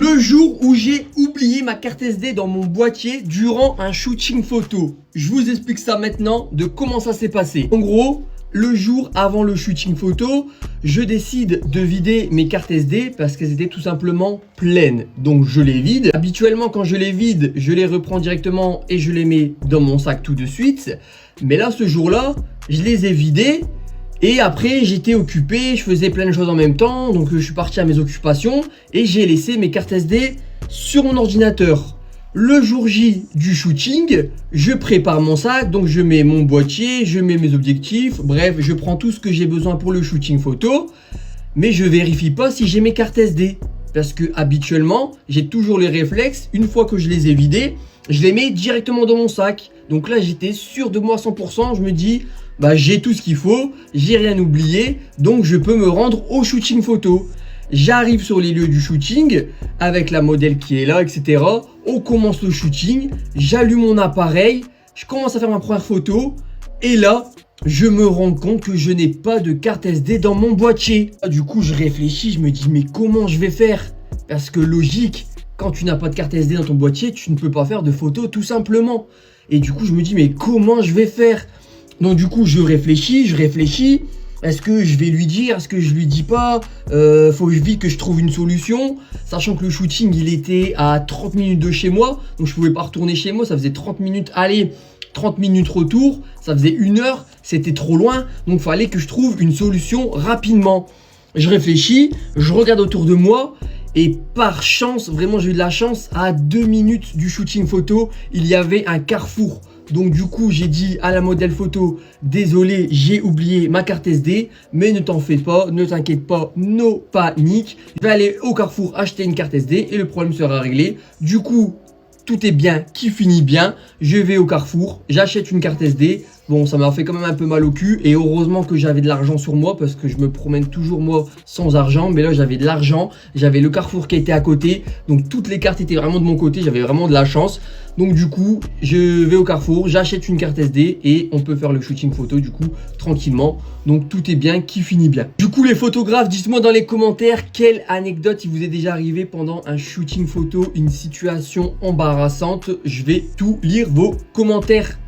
Le jour où j'ai oublié ma carte SD dans mon boîtier durant un shooting photo. Je vous explique ça maintenant de comment ça s'est passé. En gros, le jour avant le shooting photo, je décide de vider mes cartes SD parce qu'elles étaient tout simplement pleines. Donc je les vide. Habituellement quand je les vide, je les reprends directement et je les mets dans mon sac tout de suite. Mais là, ce jour-là, je les ai vidées. Et après j'étais occupé, je faisais plein de choses en même temps, donc je suis parti à mes occupations et j'ai laissé mes cartes SD sur mon ordinateur. Le jour J du shooting, je prépare mon sac, donc je mets mon boîtier, je mets mes objectifs, bref, je prends tout ce que j'ai besoin pour le shooting photo, mais je vérifie pas si j'ai mes cartes SD. Parce que habituellement, j'ai toujours les réflexes, une fois que je les ai vidées, je les mets directement dans mon sac. Donc là, j'étais sûr de moi à 100%, je me dis... bah j'ai tout ce qu'il faut, j'ai rien oublié, donc je peux me rendre au shooting photo. J'arrive sur les lieux du shooting avec la modèle qui est là, etc. On commence le shooting, j'allume mon appareil, je commence à faire ma première photo et là, je me rends compte que je n'ai pas de carte SD dans mon boîtier. Du coup, je réfléchis, je me dis mais comment je vais faire? Parce que logique, quand tu n'as pas de carte SD dans ton boîtier, tu ne peux pas faire de photos tout simplement. Et du coup, je me dis mais comment je vais faire? Donc du coup je réfléchis, est-ce que je vais lui dire, est-ce que je lui dis pas, faut vite que je trouve une solution, sachant que le shooting il était à 30 minutes de chez moi, donc je pouvais pas retourner chez moi, ça faisait 30 minutes aller, 30 minutes retour, ça faisait 1 heure, c'était trop loin, donc fallait que je trouve une solution rapidement. Je réfléchis, je regarde autour de moi, et par chance, vraiment j'ai eu de la chance, à 2 minutes du shooting photo, il y avait un carrefour. Donc du coup j'ai dit à la modèle photo, désolé j'ai oublié ma carte SD, mais ne t'en fais pas, ne t'inquiète pas, no panique. Je vais aller au Carrefour acheter une carte SD et le problème sera réglé. Du coup tout est bien qui finit bien, je vais au Carrefour, j'achète une carte SD. Bon, ça m'a fait quand même un peu mal au cul et heureusement que j'avais de l'argent sur moi parce que je me promène toujours moi sans argent, mais là j'avais de l'argent, j'avais le Carrefour qui était à côté, donc toutes les cartes étaient vraiment de mon côté, j'avais vraiment de la chance. Donc du coup, je vais au Carrefour, j'achète une carte SD et on peut faire le shooting photo du coup tranquillement. Donc tout est bien qui finit bien. Du coup les photographes, dites-moi dans les commentaires quelle anecdote il vous est déjà arrivé pendant un shooting photo, une situation embarrassante. Je vais tout lire vos commentaires.